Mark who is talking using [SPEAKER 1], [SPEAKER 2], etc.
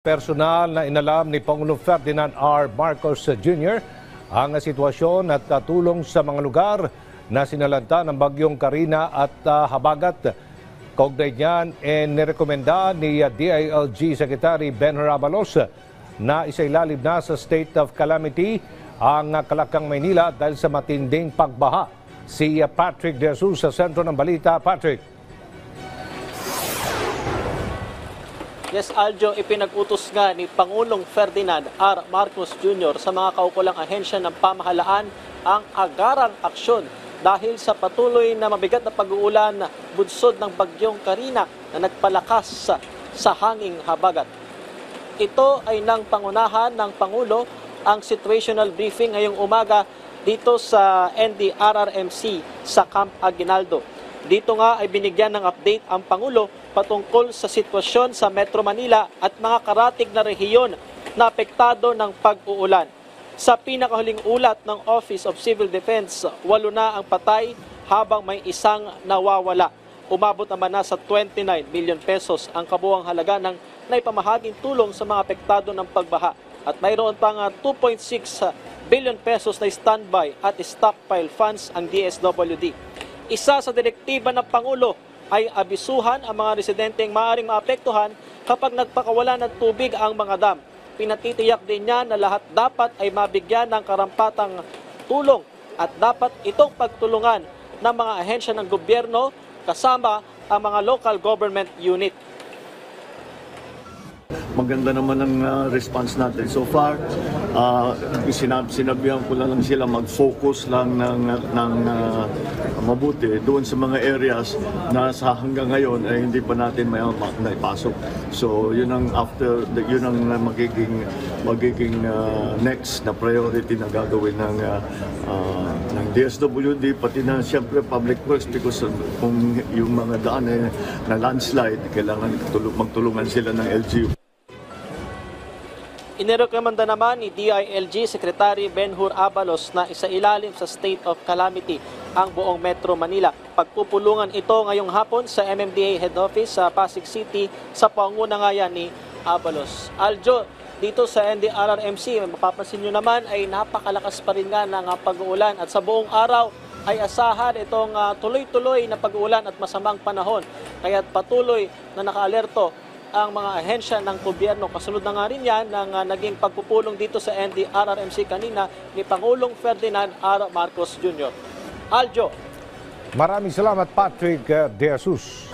[SPEAKER 1] Personal na inalam ni Pangulong Ferdinand R. Marcos Jr. ang sitwasyon at tulong sa mga lugar na sinalanta ng bagyong Karina at Habagat. Kaugnay niyan, nirekomenda ni DILG Secretary Benhur Abalos na isailalim na sa state of calamity ang Kalakang, Maynila dahil sa matinding pagbaha. Si Patrick De Jesus sa sentro ng balita. Patrick.
[SPEAKER 2] Yes, Aljo, ipinag-utos nga ni Pangulong Ferdinand R. Marcos Jr. sa mga kaukulang ahensya ng pamahalaan ang agarang aksyon dahil sa patuloy na mabigat na pag-uulan bunsod ng bagyong Karina na nagpalakas sa hanging habagat. Ito ay nang pangunahan ng Pangulo ang situational briefing ngayong umaga dito sa NDRRMC sa Camp Aguinaldo. Dito nga ay binigyan ng update ang Pangulo patungkol sa sitwasyon sa Metro Manila at mga karatig na rehiyon na apektado ng pag-uulan. Sa pinakahuling ulat ng Office of Civil Defense, 8 na ang patay habang may isang nawawala. Umabot naman na sa 29 million pesos ang kabuuang halaga ng naipamahaging tulong sa mga apektado ng pagbaha. At mayroon pang 2.6 billion pesos na standby at stockpile funds ang DSWD. Isa sa direktiba ng Pangulo ay abisuhan ang mga residenteng maaaring maapektuhan kapag nagpakawala ng tubig ang mga dam. Pinatitiyak din niya na lahat dapat ay mabigyan ng karampatang tulong at dapat itong pagtulungan ng mga ahensya ng gobyerno kasama ang mga local government unit.
[SPEAKER 3] Maganda naman ang response natin so far. Sinabihan ko lang sila mag-focus lang ng mabuti doon sa mga areas na sa hanggang ngayon ay hindi pa natin may naipasok. So yun ang magiging next na priority na gagawin ng DSWD pati na siyempre Public Works because kung yung mga daan na landslide kailangan magtulungan sila ng LGU.
[SPEAKER 2] Inirekomenda naman ni DILG Secretary Benhur Abalos na isailalim sa state of calamity ang buong Metro Manila. Pagpupulungan ito ngayong hapon sa MMDA Head Office sa Pasig City sa pangunguna nga yan ni Abalos. Aljo, dito sa NDRRMC, mapapansin nyo naman ay napakalakas pa rin nga ng pag-uulan at sa buong araw ay asahan itong tuloy-tuloy na pag-uulan at masamang panahon. Kaya patuloy na nakaalerto ang mga ahensya ng gobyerno. Kasunod na nga rin yan ng naging pagpupulong dito sa NDRRMC kanina ni Pangulong Ferdinand R. Marcos Jr. Aljo.
[SPEAKER 1] Maraming salamat, Patrick De Jesus.